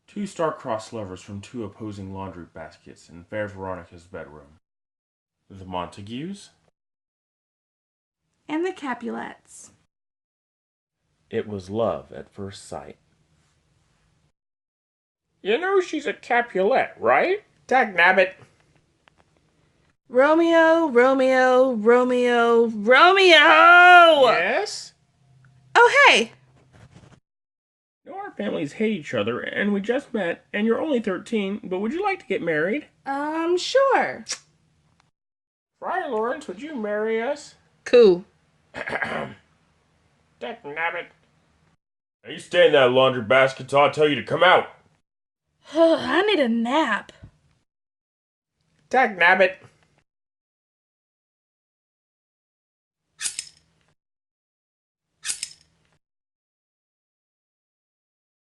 Two star-crossed lovers from two opposing laundry baskets in Fair Veronica's bedroom. The Montagues. And the Capulets. It was love at first sight. You know she's a Capulet, right? Dagnabbit. Romeo, Romeo, Romeo, Romeo! Yes? Oh, hey! Our families hate each other, and we just met, and you're only 13, but would you like to get married? Sure. Friar Lawrence, would you marry us? Cool. Dagnabbit. Now you stay in that laundry basket till I tell you to come out. I need a nap. Dagnabbit.